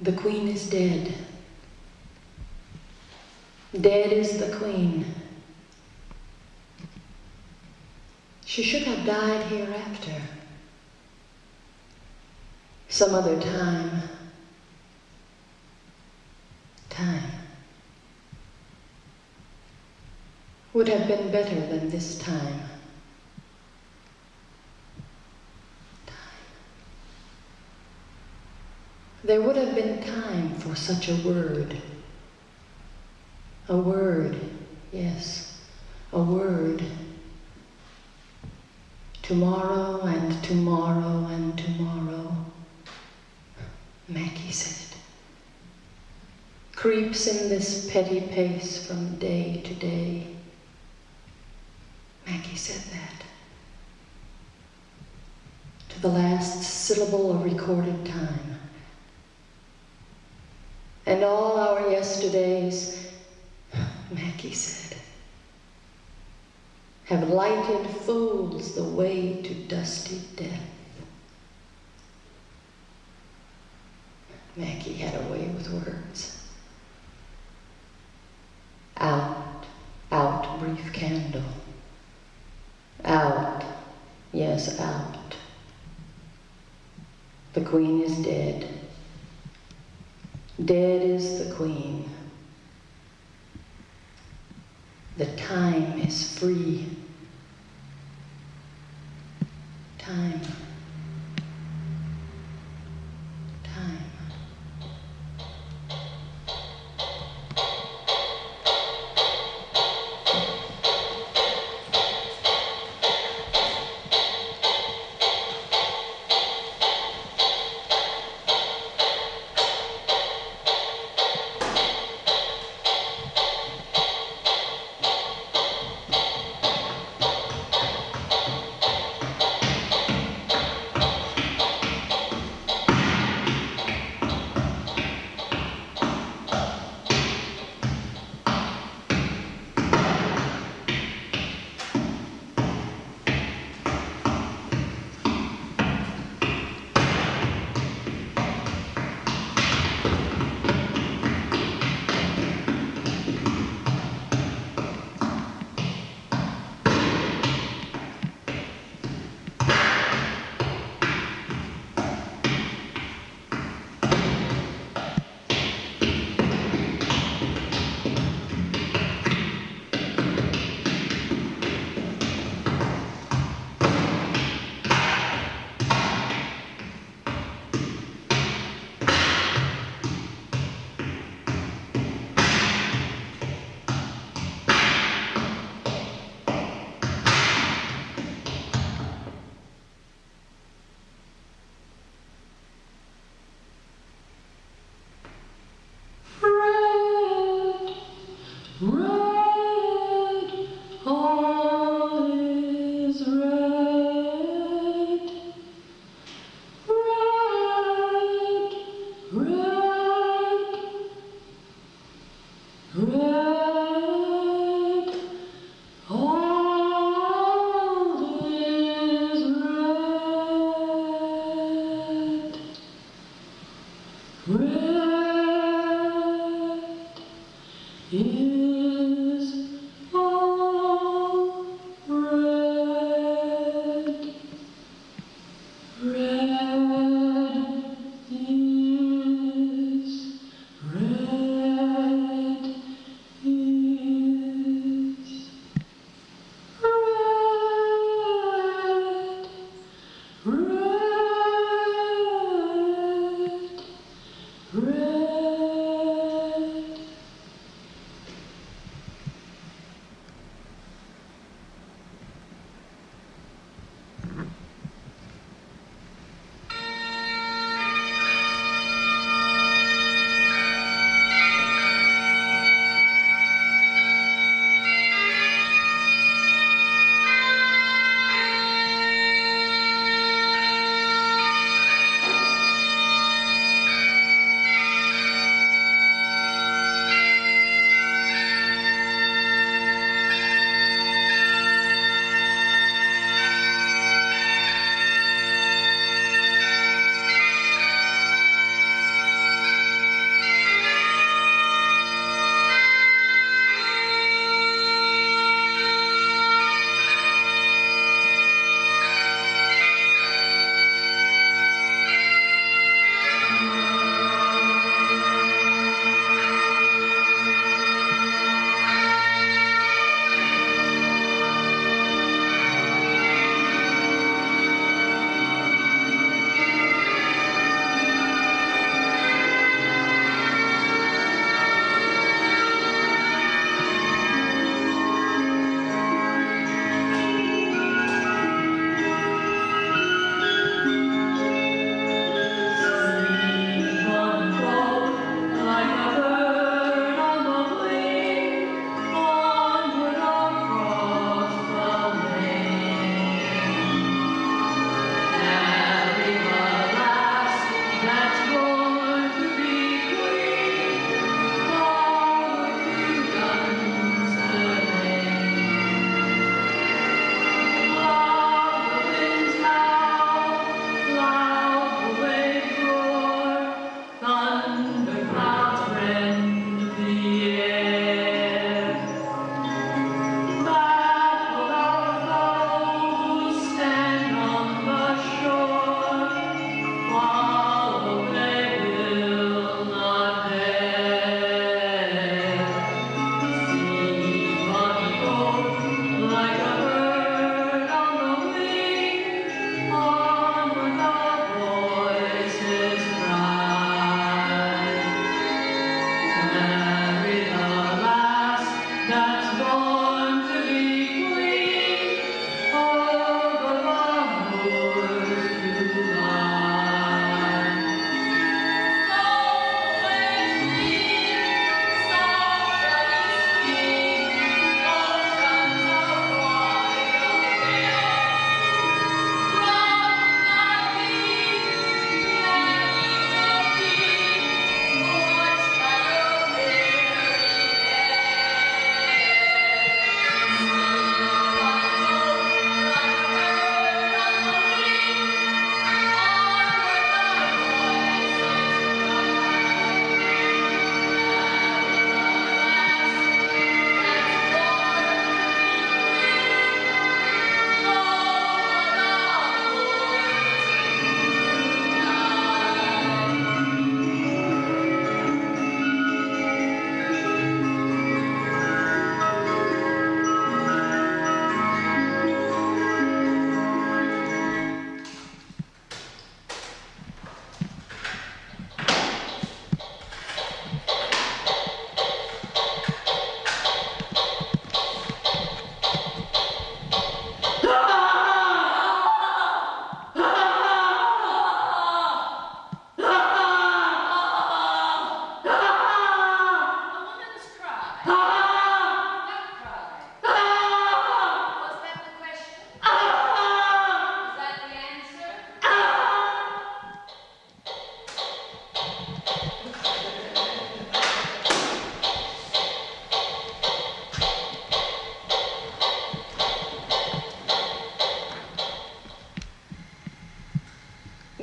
The queen is dead. Dead is the queen. She should have died hereafter. Some other time. Time would have been better than this time. There would have been time for such a word. A word, yes, a word. Tomorrow and tomorrow and tomorrow, Mackie said, creeps in this petty pace from day to day. Mackie said that. To the last syllable of recorded time. And all our yesterdays, Mackie said, have lighted fools the way to dusty death. Mackie had a way with words. Out, out, brief candle. Out, yes, out. The queen is dead. Dead is the queen. The time is free. Time. Time.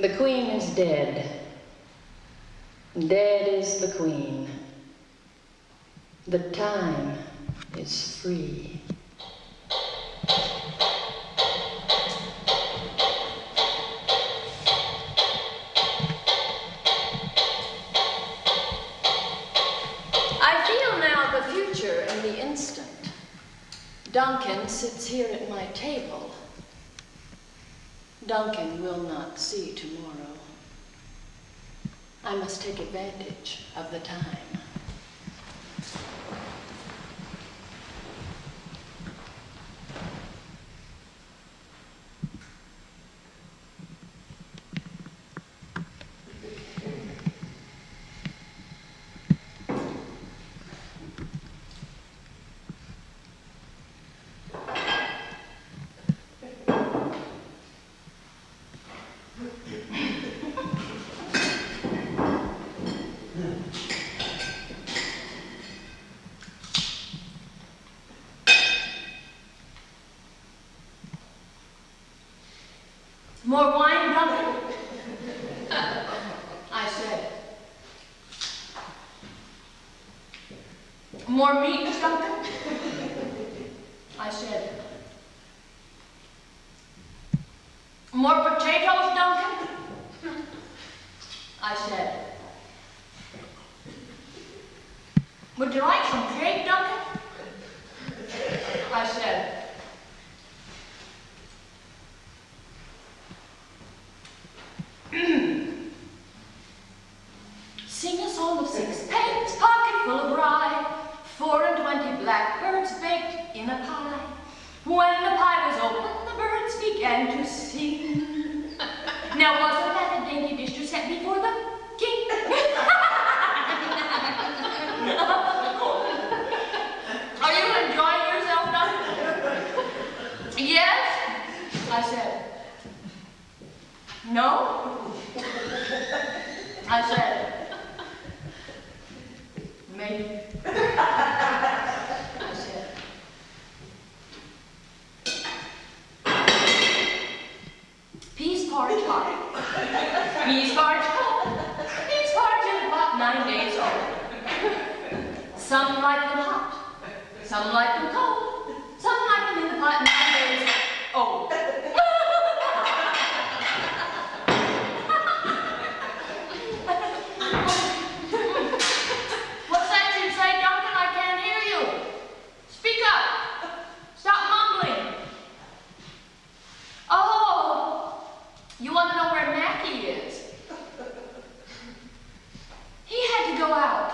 The queen is dead. Dead is the queen. The time is free. I feel now the future in the instant. Duncan sits here at my table. Duncan will not see tomorrow. I must take advantage of the time. More wine, Duncan? I said. More meat, Duncan? I said. More potatoes, Duncan? I said. Would you like some cake, Duncan? I said. Sing a song of sixpence, pocket full of rye, 24 blackbirds baked in a pie. When the pie was open, the birds began to sing. Now wasn't that a dainty dish to set before the king? Are you enjoying yourself now? Yes, I said. No? I said. Maybe. I said. Peas porridge hot. Peas porridge cold. Peas porridge in a pot 9 days old. Some like them hot. Some like them cold. Some like them in the pot 9 days old. You want to know where Mackie is? He had to go out.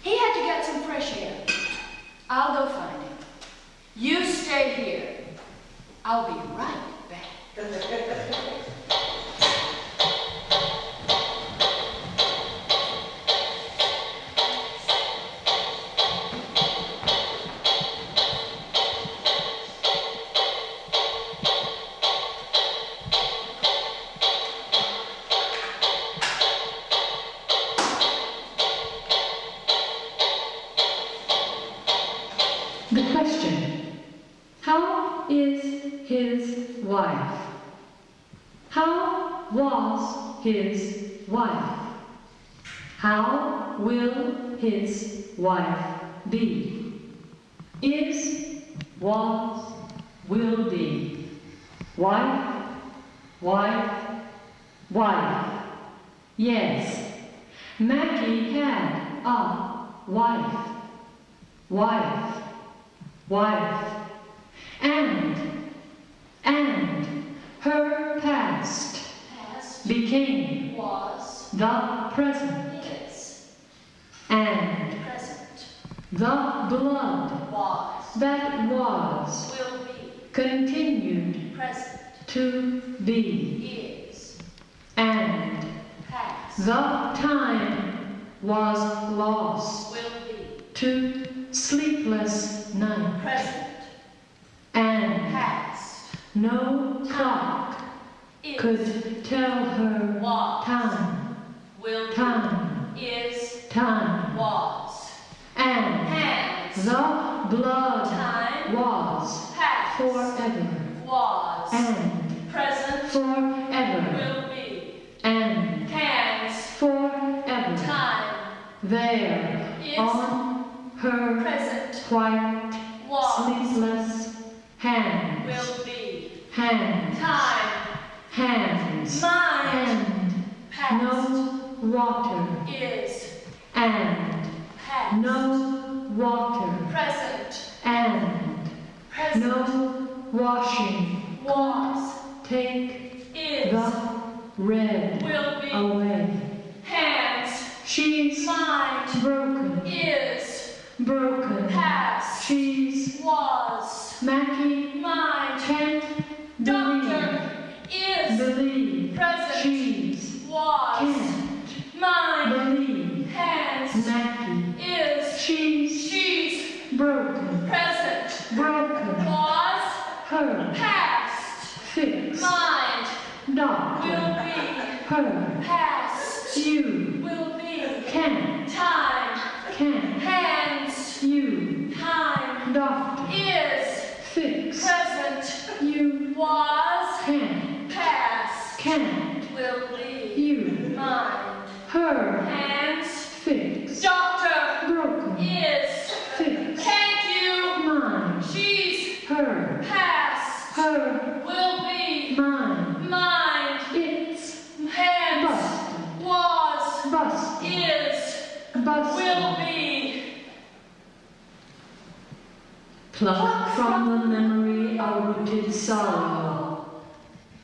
He had to get some fresh air. I'll go find him. You stay here. I'll be right back. The question, how is his wife? How was his wife? How will his wife be? Is, was, will be. Wife, wife, wife. Yes, Mackie had a wife. Wife. Wife, and her past became Was the present, is and present the blood was that was will be continued present to be, is and past the time was lost will be to sleepless night, present and past no clock is could tell her was time, will time, be is time, was and has the blood time was past forever, was and present, forever, will be, and hands, forever, time, there, is, on her present, white, was, sleepless hands, will be, hands, time, hands, mind, and past, no water, is, and past, no water, present, and present, no washing. was, Take is, the red will be, away. hands, She's mind, broken, is, broken. past, She's was, Mackie mind, can't doctor, is, believe. present, She's was, can't mind, believe. hands, Mackie, is, she's broken, present, broken. was, Her past, fix, mind, doctor. will be, Her past, you will be, can't, time, can't. hands, You time, doctor is, fix. present, You was, can't, past, can't. will be, You mind, her hands, fix. doctor, Broken is, fix. can't you, Mine she's, her past, her will be, mine. mind, It's hands, busted. was, Busted. is, Busted. will be, Pluck from the memory a rooted sorrow.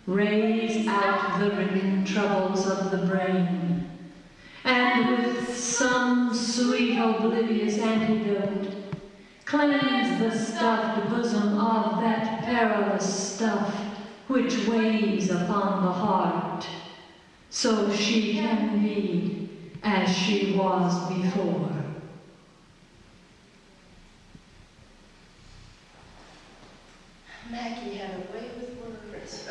Raise out the riven troubles of the brain. And with some sweet oblivious antidote, cleanse the stuffed bosom of that perilous stuff which weighs upon the heart, so she can be as she was before. Maggie had a way with words.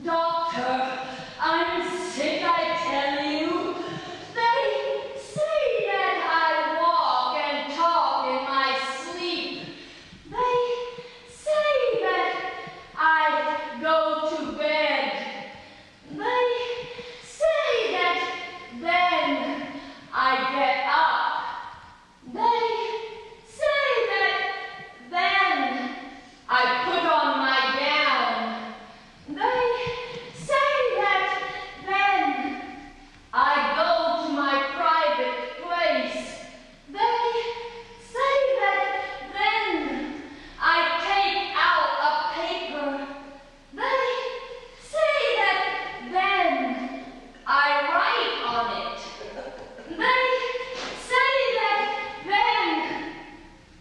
Doctor, I'm sick, I tell you. They say that I walk and talk in my sleep. They say that I go to bed. They say that then I get up. They say that then I put on my gown. They say that then I go to my private place. They say that then I take out a paper. They say that then I write on it. They say that then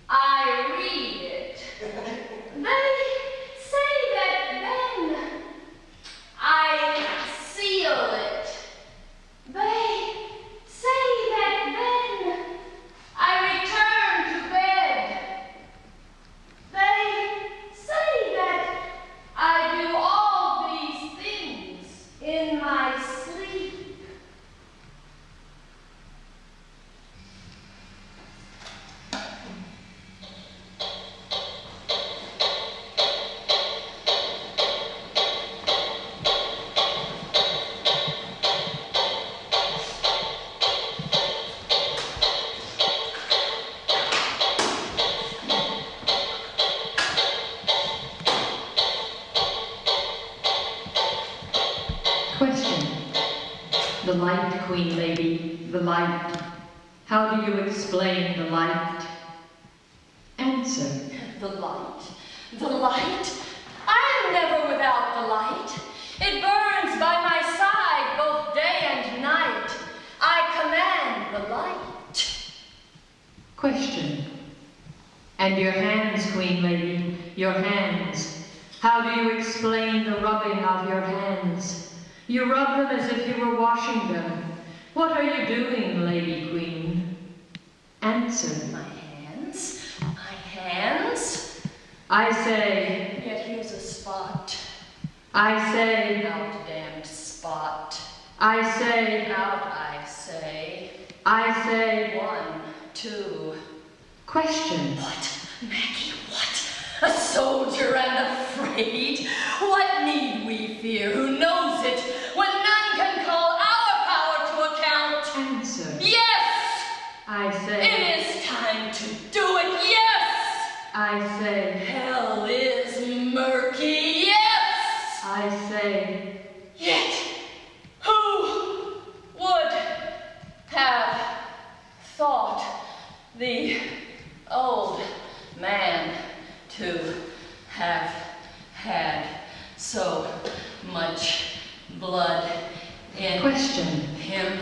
I read it. They say that then I seal it. They say that then I return to bed. They say that I do all these things in my sleep. Question. The light, Queen Lady, the light. How do you explain the light? Answer. The light? The light? I am never without the light. It burns by my side both day and night. I command the light. Question. And your hands, Queen Lady, your hands. How do you explain the rubbing of your hands? You rub them as if you were washing them. What are you doing, Lady Queen? Answer. My hands? My hands? I say. Yet here's a spot. I say. Out, damned spot. I say. Out, I say. I say. 1, 2. Question. What? Maggie, what? A soldier and afraid? What need we fear? Who knows it? When none can call our power to account. Answer. Yes! I say. It is time to do it. Yes! I say. Hell is murky. Yes! I say. Yet, who would have thought the old man to have had so much blood in Question. him?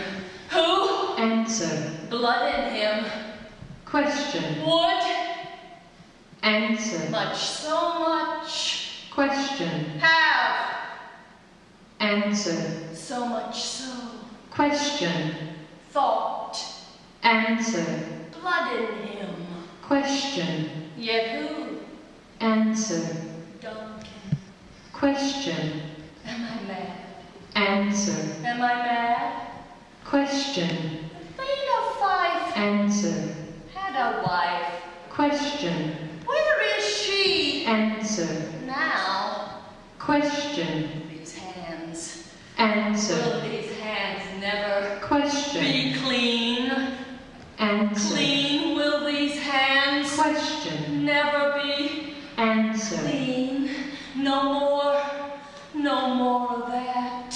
Who? Answer. Blood in him Question. would Answer. much, so much Question. have, Answer. so much so Question. thought Answer. blood in him. Question. Yet who? Answer. Duncan. Question. Am I mad? Answer. Am I mad? Question. Theta Fife Answer. had a wife. Question. Where is she? Answer. Now, Question. these hands. Answer. Will these hands never Question. be clean? Answer. Clean? Will these hands Question. never be Answer. clean? No more of that.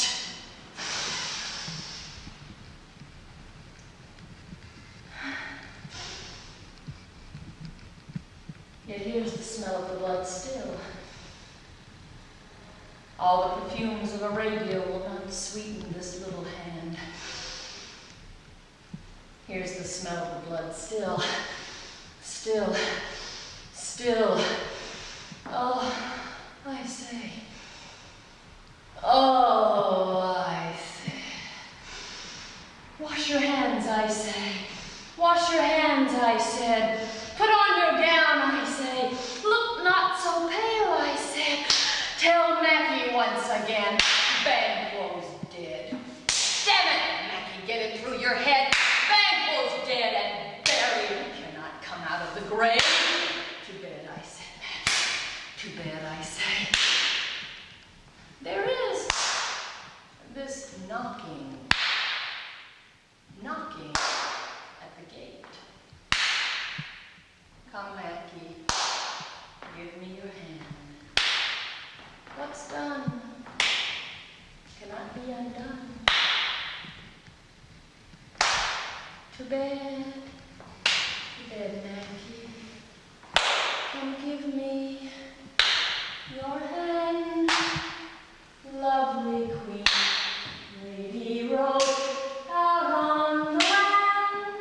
Yet here's the smell of the blood still. All the perfumes of Arabia will not sweeten this little hand. Here's the smell of the blood still. Still. Oh, I say. Oh, I say. Wash your hands, I say. Wash your hands, I said. Put on your gown, I say. Look not so pale, I said. Tell Mackie once again. Banquo's dead. Damn it, Mackie, get it through your head. Banquo's dead and buried. Cannot come out of the grave. Too bad, I said, Mackie. Too bad, I say. There is this knocking at the gate. Come, Mackie, give me your hand. What's done cannot be undone. Too bad, Mackie. Come give me your hand, lovely Queen. Lady Rose out on the land.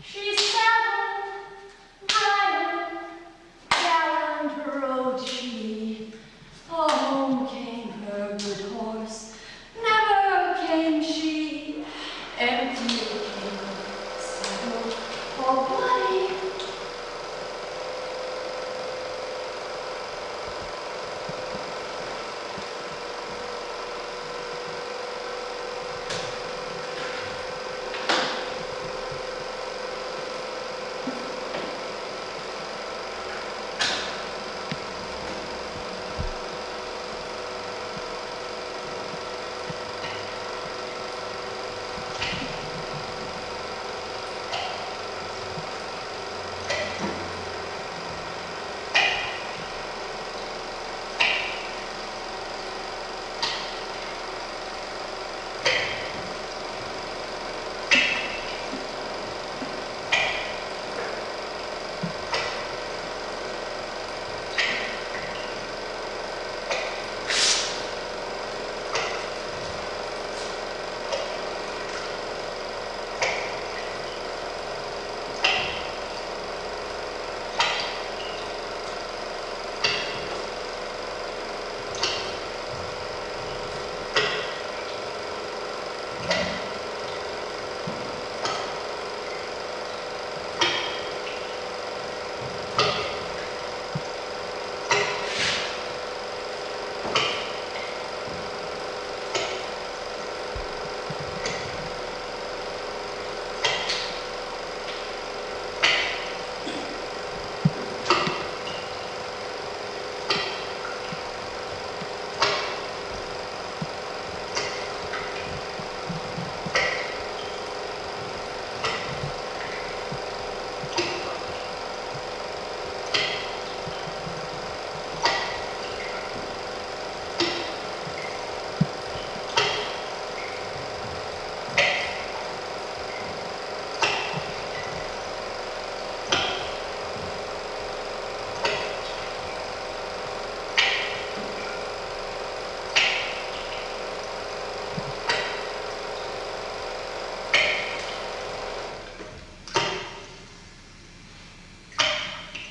She saddled, bridled, gallant rode she. Home came her good horse, never came she. Empty came saddle or bloody.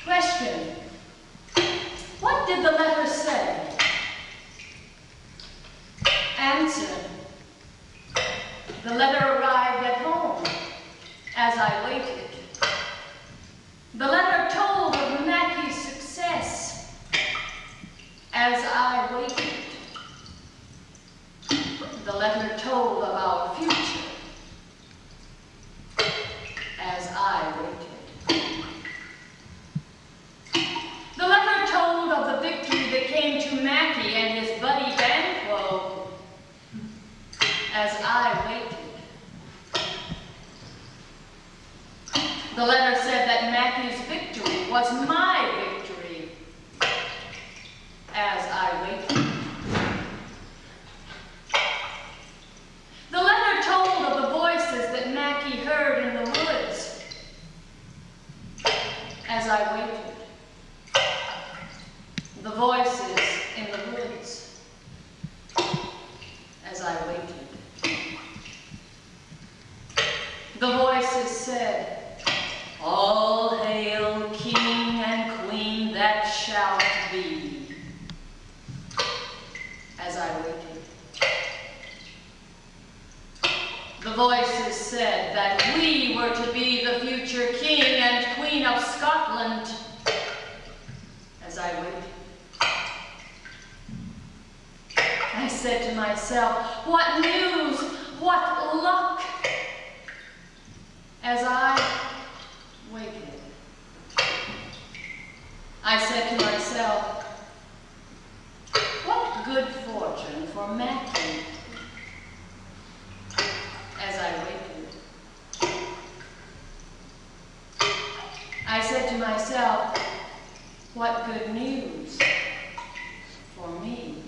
Question. What did the letter say? Answer. The letter arrived at home as I waited. The letter told of Mackie's success as I waited. The letter told of our future as I waited. The letter told of the victory that came to Mackie and his buddy Banquo as I waited. The letter said that Mackie's victory was my victory as I waited. The letter told of the voices that Mackie heard in the woods as I waited. The voices in the woods as I waited. The voices said, "All hail, King and Queen that shalt be," as I waited. The voices said that we were to be the future King and Queen of Scotland as I waited. I said to myself, what news, what luck, as I waited. I said to myself, what good fortune for Mackie, as I waited. I said to myself, what good news for me,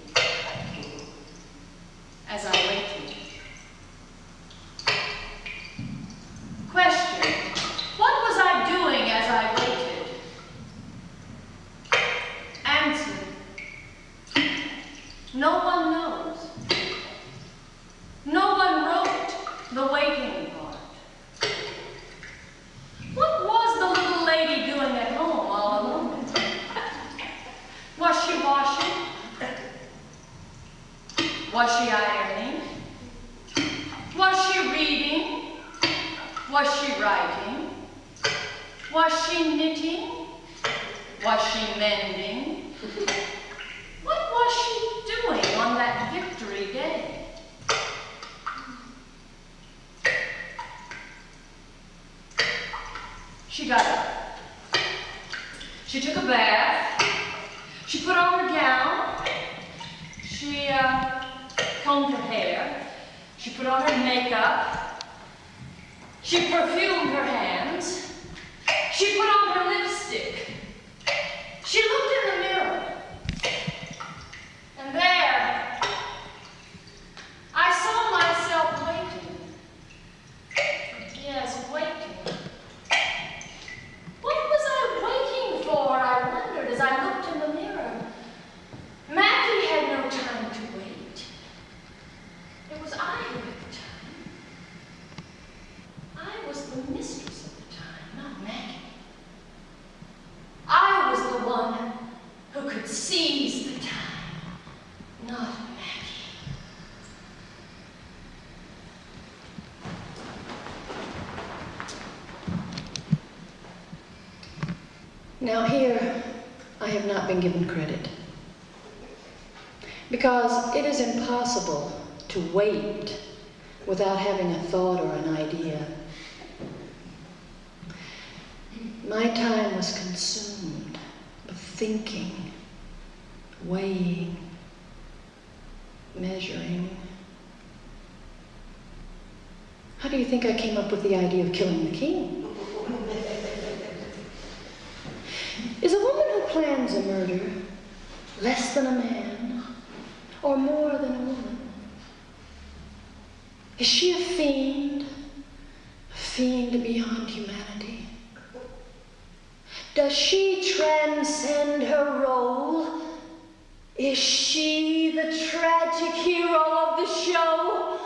as I waited. Question. What was I doing as I waited? Answer. No one knows. No one wrote the waiting part. What was the little lady doing at home all alone? Was she washing? Was she ironing? Was she reading? Was she writing? Was she knitting? Was she mending? What was she doing on that victory day? She got up. She took a bath. She put on her gown. She combed her hair. She put on her makeup. She perfumed her hands. She put on her lipstick. She looked in the mirror. And there, I saw myself waiting. Yes, waiting. What was I waiting for, I wondered as I looked in the mirror. Mackie had no time to wait. It was I who had the time. I was the mistress of the time, not Mackie. I was the one Now here, I have not been given credit, because it is impossible to wait without having a thought or an idea. My time was consumed with thinking, weighing, measuring. How do you think I came up with the idea of killing the king? Is a woman who plans a murder less than a man or more than a woman? Is she a fiend beyond humanity? Does she transcend her role? Is she the tragic hero of the show?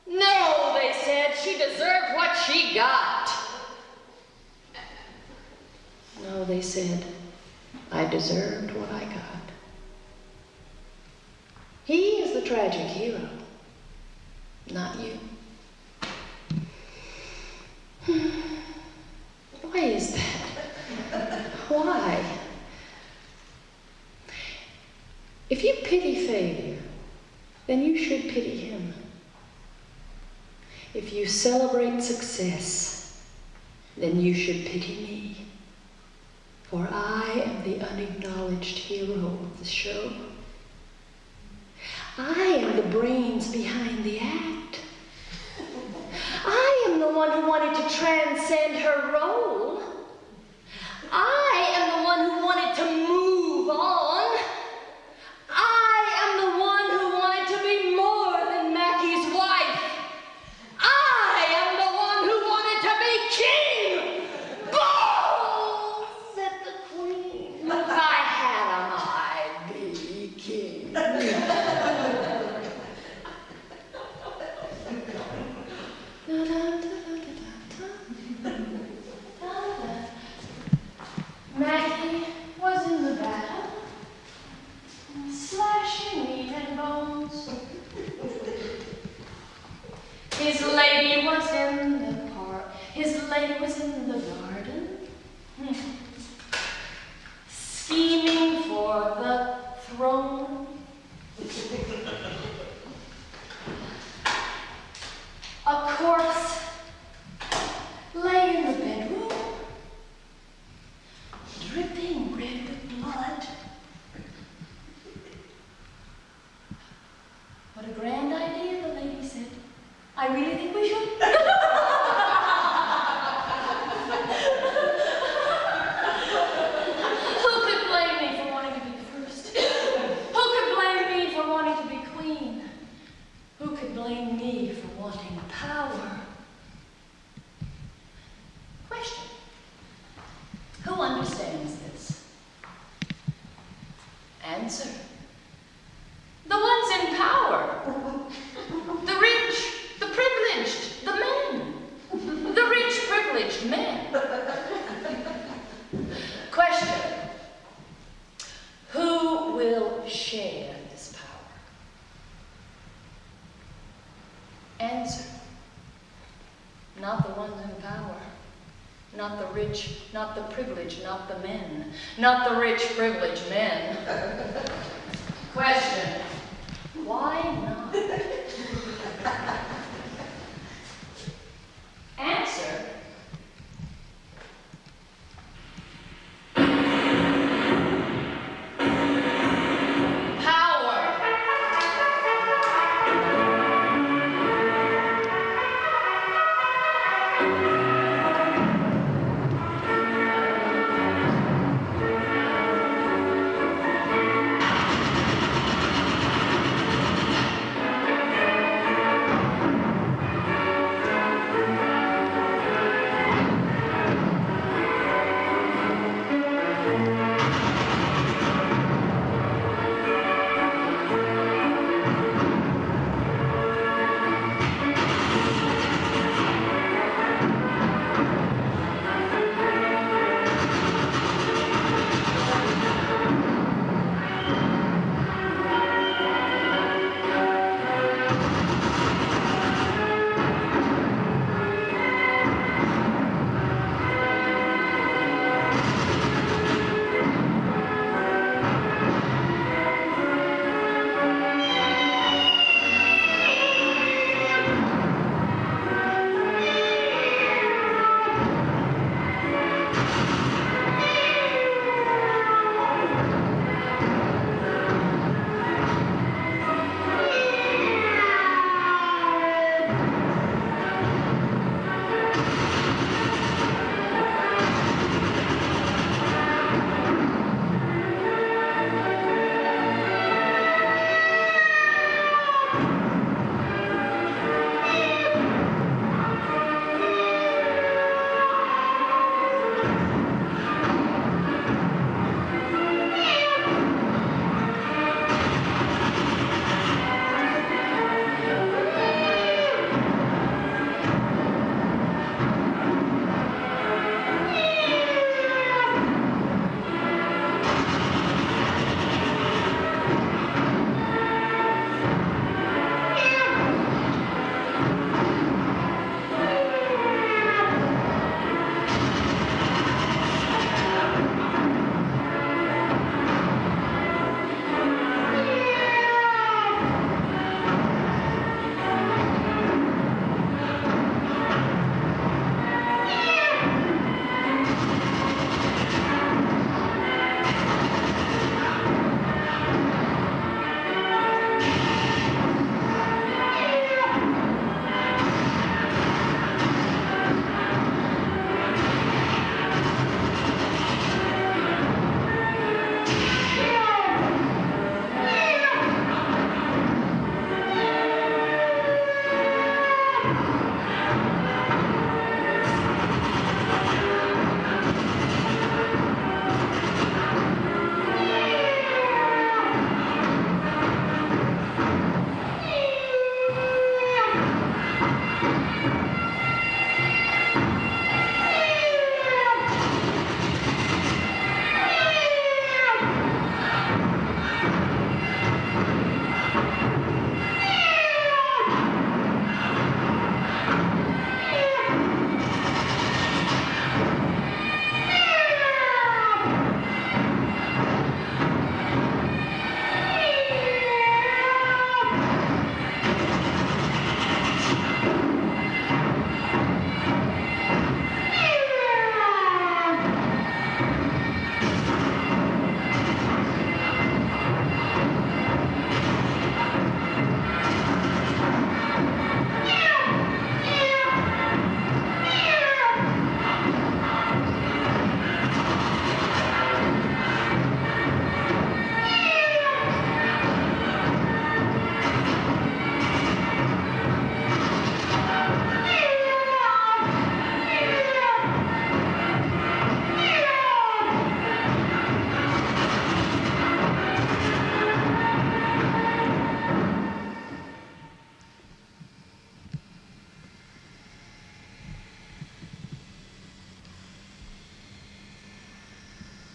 No, they said, she deserved what she got. No, they said, I deserved what I got. He is the tragic hero, not you. Why is that? Why? If you pity failure, then you should pity him. If you celebrate success, then you should pity me. For I am the unacknowledged hero of the show. I am the brains behind the act. I am the one who wanted to transcend her role. I am the one who wanted to move on. I am the one who wanted to be more than Mackie's wife. I am the one who wanted to be king. Balls, said the queen. If I had 'em, I'd be king. Mackie was in the battle, slashing meat and bones. His lady was in the park, his lady was in the garden, scheming for the throne. A corpse lay in the bedroom, dripping red with blood. What a grand idea, the lady said. I really think we should. Who could blame me for wanting to be first? Who could blame me for wanting to be queen? Who could blame me for wanting power? Question. Who understands this? Answer. The ones in power. The rich, the privileged, the men. The rich, privileged men. Question. Who will share this power? Answer. Not the ones in power. Not the rich, not the privileged, not the men. Not the rich, privileged men. Question. Why not? Answer.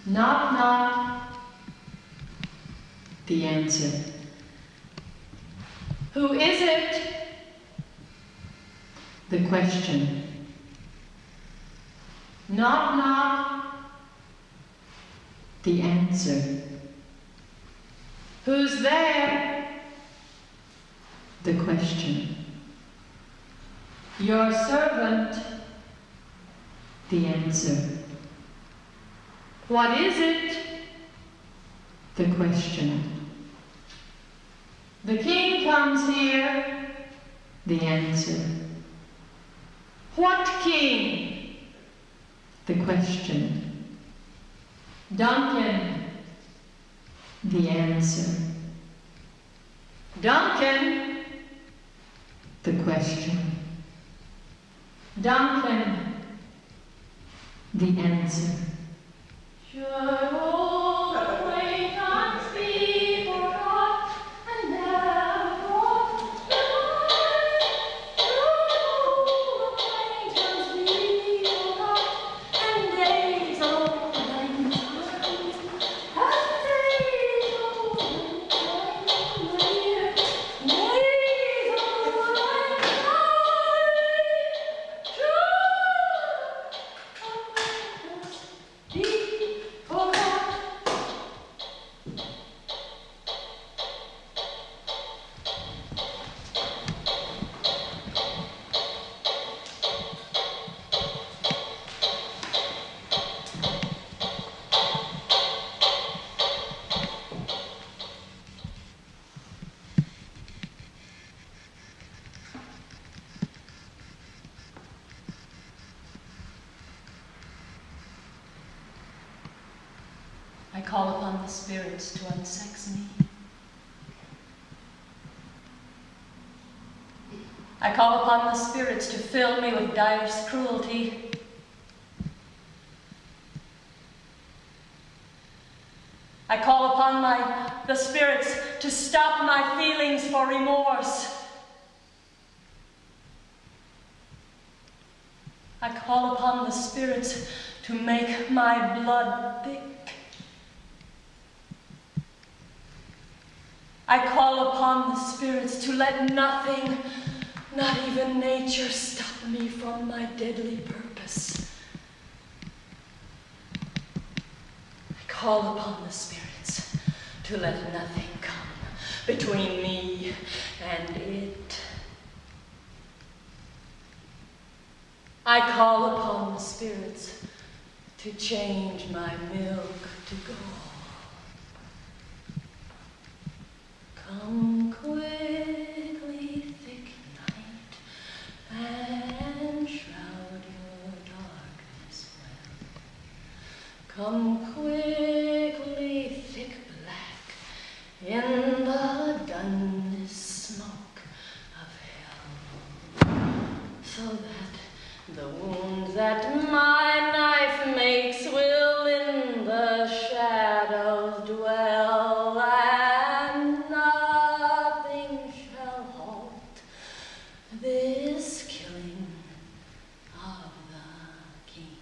Knock, knock. The answer. Who is it? The question. Knock, knock. The answer. Who's there? The question. Your servant. The answer. What is it? The question. The king comes here. The answer. What king? The question. Duncan. The answer. Duncan. The question. Duncan. The answer. Should old acquaintance be forgot and never brought back? Should acquaintance be forgot and days old lang syne? And days old lang syne, days old lang syne. Should be forgot. I call upon the spirits to unsex me. I call upon the spirits to fill me with direst cruelty. I call upon the spirits to stop my feelings for remorse. I call upon the spirits to make my blood thick. I call upon the spirits to let nothing, not even nature, stop me from my deadly purpose. I call upon the spirits to let nothing come between me and it. I call upon the spirits to change my milk to gold. Come quickly, thick night, and shroud your darkness well. Come quickly, thick black, in the dungeness smoke of hell, so that the wound that my knife makes will in the shadows dwell, and nothing shall halt this killing of the king.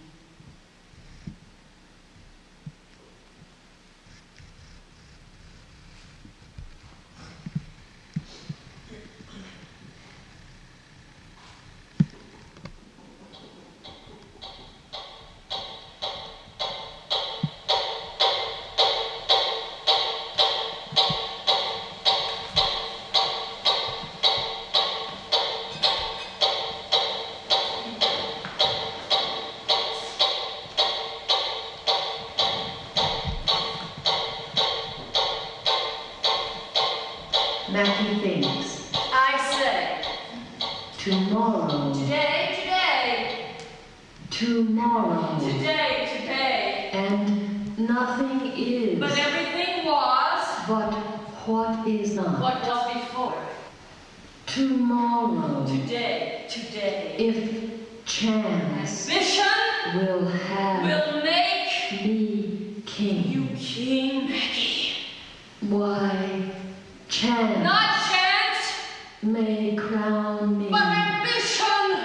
Mackie thinks. I say, Tomorrow. today, Tomorrow. today, And nothing is. but everything was But what is not? what was before. Tomorrow. Today, If chance ambition will have will make me king. you king, Maggie. Why, chance Not chance, may crown me but ambition.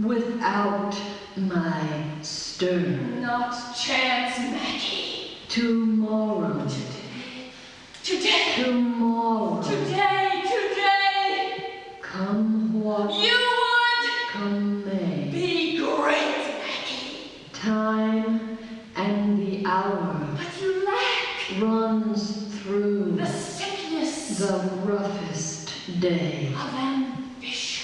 without my stern. Not chance, Maggie. Tomorrow. Today. Tomorrow. Today. Come what? You would. Come may. Be great, Maggie. Time and the hour. But you lack. Runs through. The sickness. The roughest day. Of ambition.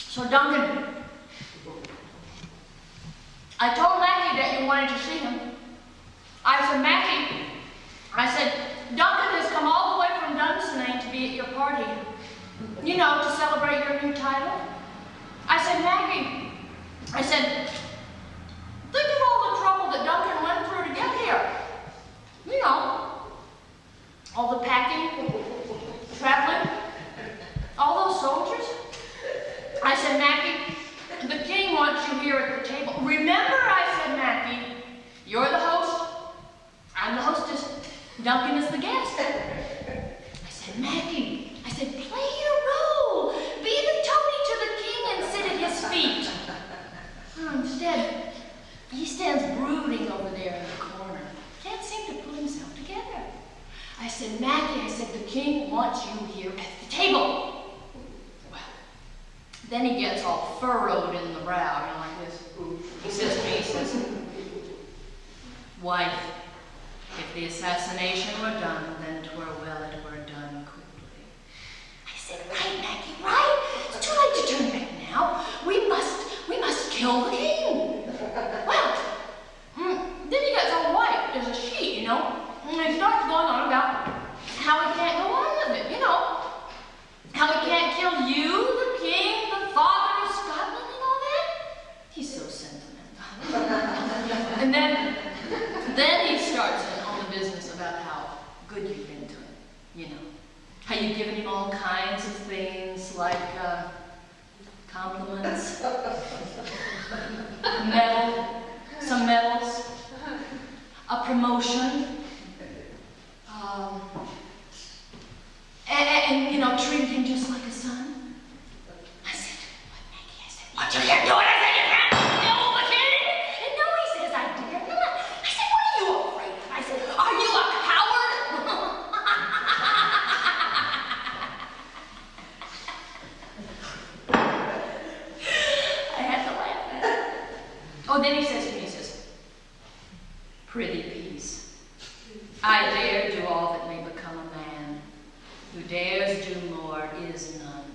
So Duncan, I told Mackie that you wanted to see him. I said, Mackie, I said, Duncan has come all the way from Dunstan to be at your party. You know, to celebrate your new title. I said, Mackie, I said, think of all the trouble that Duncan went through to get here. You know, all the packing, traveling, all those soldiers. I said, Mackie, the king wants you here at the table. Remember, I said, Mackie, you're the host, I'm the hostess, Duncan is the guest. I said, Mackie, I said, play your role. Be the Tony to the king and sit at his feet. Instead, he stands brooding over there in the corner. Can't seem to pull himself together. I said, Mackie, I said, the king wants you here at the table. Then he gets all furrowed in the brow, you know, like this. He says to me, he says, wife, if the assassination were done, then 'twere well it were done quickly. I said, right, Maggie, right? It's too late to turn back now. We must kill the king. Well, then he gets all white as a sheet, you know, and he starts going on about how he can't go on with it, you know, how he can't kill you, the king, the father of Scotland, and all that. He's so sentimental. And then he starts in on the business about how good you've been to him, you know, how you've given him all kinds of things like compliments, some medals, a promotion, and you know, treated him just like a son. I said, what, Maggie? I said, what you can't do it? I said, you can't kill the king? And no, he says, I dare not. I said, what are you afraid of? I said, are you a coward? I had to laugh at it. Oh, then he says to me, he says, pretty piece. I dare do all that may become a man. Who dares do more is none.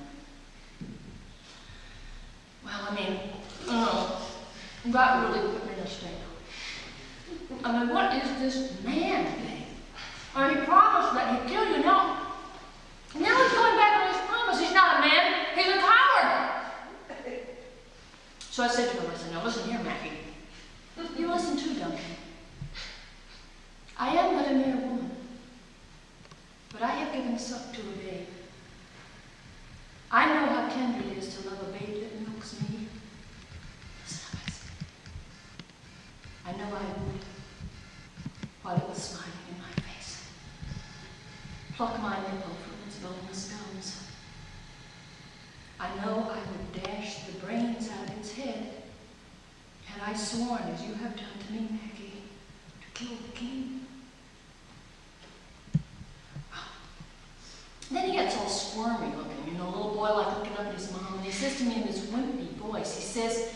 Well, I mean, that really put me in a state. I mean, what is this man thing? I mean, he promised that he'd kill you. Now he's going back on his promise. He's not a man, he's a coward. So I said to him, I said, now listen here, Mackie. You listen too, Duncan. I am but a mere woman. But I have given suck to a babe. I know how tender it is to love a babe that milks me. Listen up, I said. I know I would, while it was smiling in my face, pluck my nipple from its boneless gums. I know I would dash the brains out of its head, had I sworn, as you have done to me, Maggie, to kill the king. Then he gets all squirmy looking, you know, a little boy like looking up at his mom, and he says to me in this wimpy voice, he says,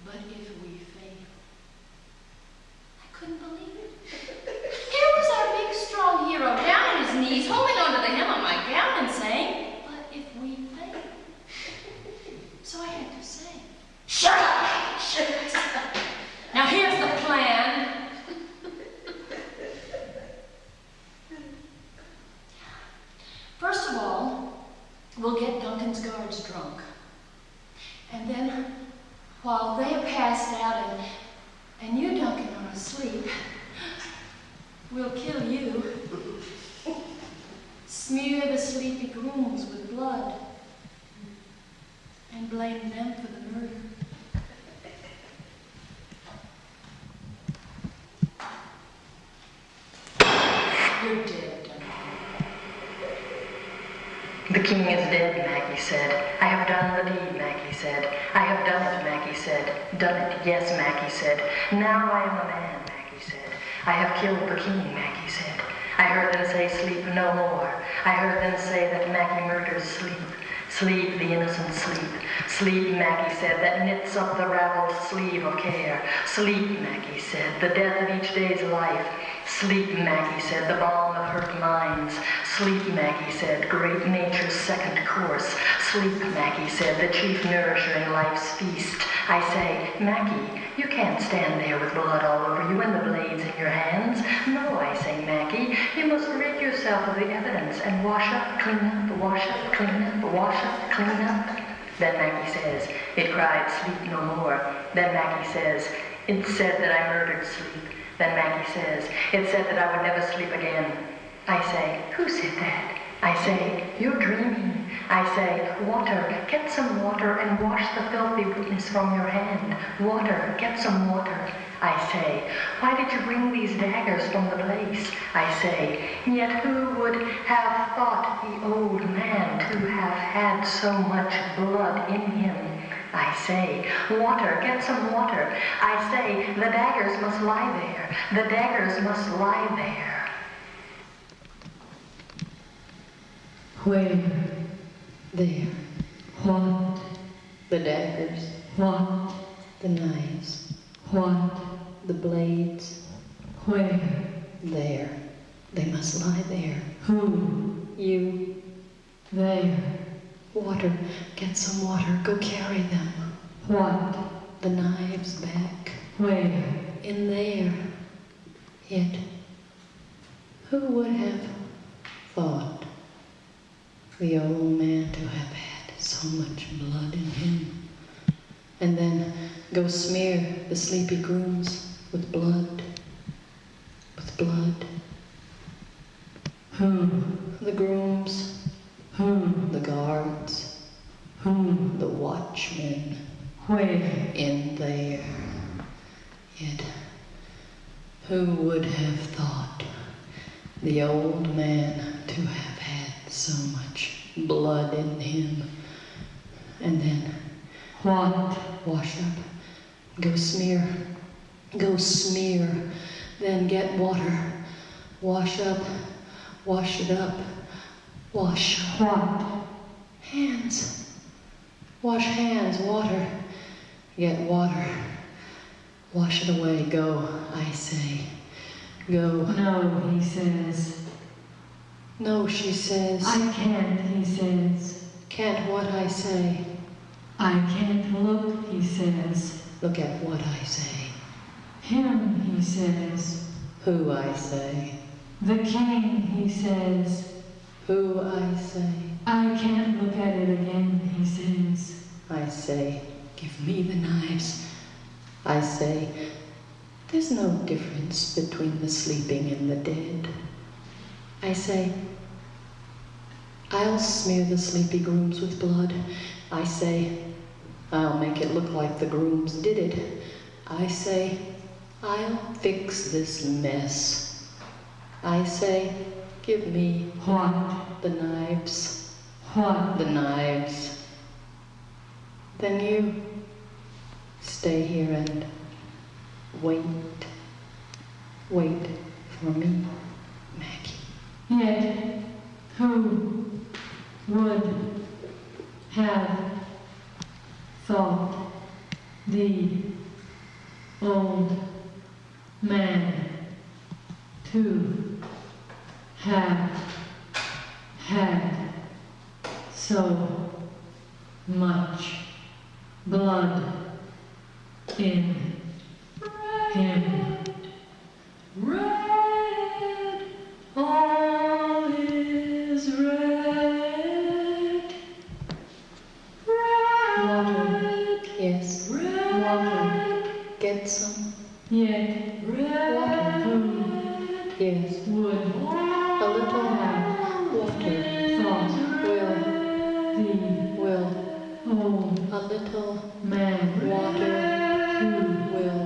but if we fail. I couldn't believe it. Here was our big strong hero down on his knees, holding onto the hem of my gown and saying, but if we fail. So I had to say, shut up, Maggie, shut up. Now here's the plan. passed out and you, Duncan, are asleep, we'll kill you. Smear the sleepy grooms with blood and blame them for the murder. You're dead, Duncan. The king is dead, M.A.C.B.E.T.H said. I have done the deed, M.A.C.B.E.T.H said. I have done it, M.A.C.B.E.T.H said. Done it, yes, M.A.C.B.E.T.H said. Now I am a man, M.A.C.B.E.T.H said. I have killed the king, M.A.C.B.E.T.H said. I heard them say, sleep no more. I heard them say that M.A.C.B.E.T.H murders sleep. Sleep, the innocent sleep. Sleep, M.A.C.B.E.T.H said, that knits up the raveled sleeve of care. Sleep, M.A.C.B.E.T.H said, the death of each day's life. Sleep, M.A.C.B.E.T.H said, the balm of hurt minds. Sleep, M.A.C.B.E.T.H said, great nature's second course. Sleep, M.A.C.B.E.T.H said, the chief nourisher in life's feast. I say, M.A.C.B.E.T.H, you can't stand there with blood all over you and the blades in your hands. No, I say, M.A.C.B.E.T.H, you must rid yourself of the evidence and wash up, clean up, wash up, clean up, wash up, clean up. Then M.A.C.B.E.T.H says, it cried, sleep no more. Then M.A.C.B.E.T.H says, it said that I murdered sleep. Then M.A.C.B.E.T.H says, it said that I would never sleep again. I say, who said that? I say, you're dreaming. I say, water, get some water and wash the filthy witness from your hand. Water, get some water. I say, why did you bring these daggers from the place? I say, yet who would have thought the old man to have had so much blood in him? I say, water, get some water. I say, the daggers must lie there. The daggers must lie there. Where? There. What? The daggers. What? The knives. What? The blades. Where? There. They must lie there. Who? You. There. Water. Get some water. Go carry them. What? The knives back. Where? In there. Yet, who would have thought the old man to have had so much blood in him? And then go smear the sleepy grooms with blood. With blood. Who? The grooms. Who? The guards. Who? The watchmen. Where? In there. Yet, who would have thought the old man to have had so much blood in him? And then, What? wash up, go smear, then get water, wash up, wash it up, wash. What? Hands, wash hands, water, get water, wash it away, go, I say, go. No, he says. No, she says. I can't, he says. Can't what I say. I can't look, he says. Look at what I say. Him, he says. Who I say. The king, he says. Who I say. I can't look at it again, he says. I say, give me the knives. I say, there's no difference between the sleeping and the dead. I say, I'll smear the sleepy grooms with blood. I say, I'll make it look like the grooms did it. I say, I'll fix this mess. I say, give me What? the knives. What? The knives. Then you stay here and wait. Wait for me, Maggie. Yet, who would have thought the old man to have had so much blood in him? Red, all is red. Red, Yes, red, get some Yet water. who Yes. would A little water thought will old a little man water who will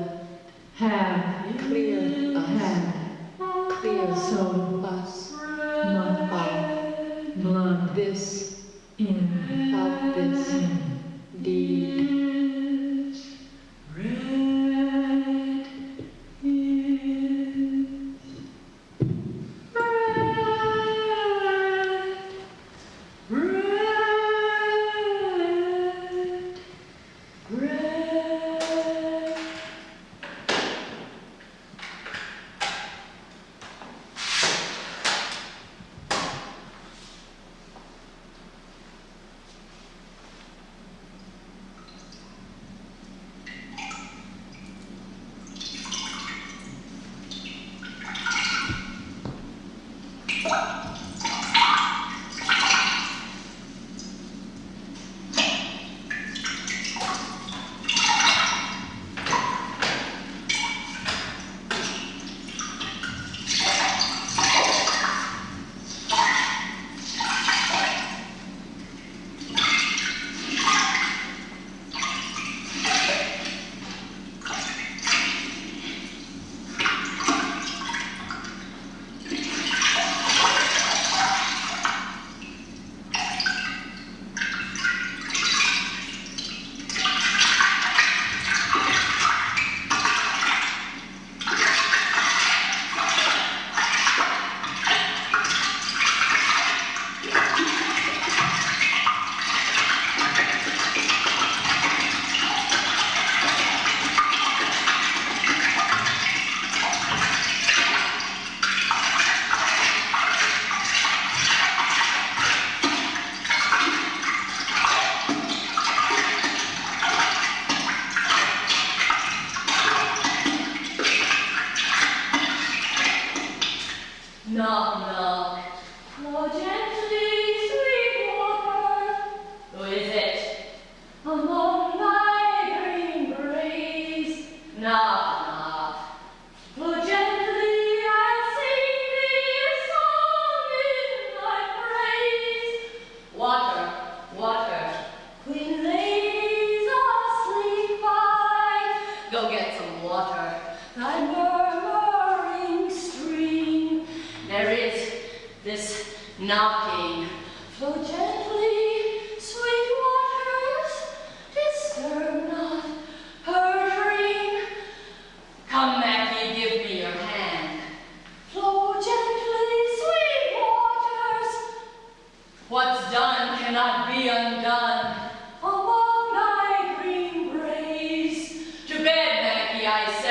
have clear so us much of blood this in deed. red Knock, knock. Flow gently, sweet water. Who is it? Among thy green graves. Knock, knock. Flow gently, I'll sing thee a song in thy praise. Water, water. Queen ladies asleep by. Go get some water. Thy murmuring stream. There is this knocking. Flow gently, sweet waters, disturb not her dream. Come, Maggie, give me your hand. Flow gently, sweet waters. What's done cannot be undone. Among thy green graves. To bed, Maggie, I say.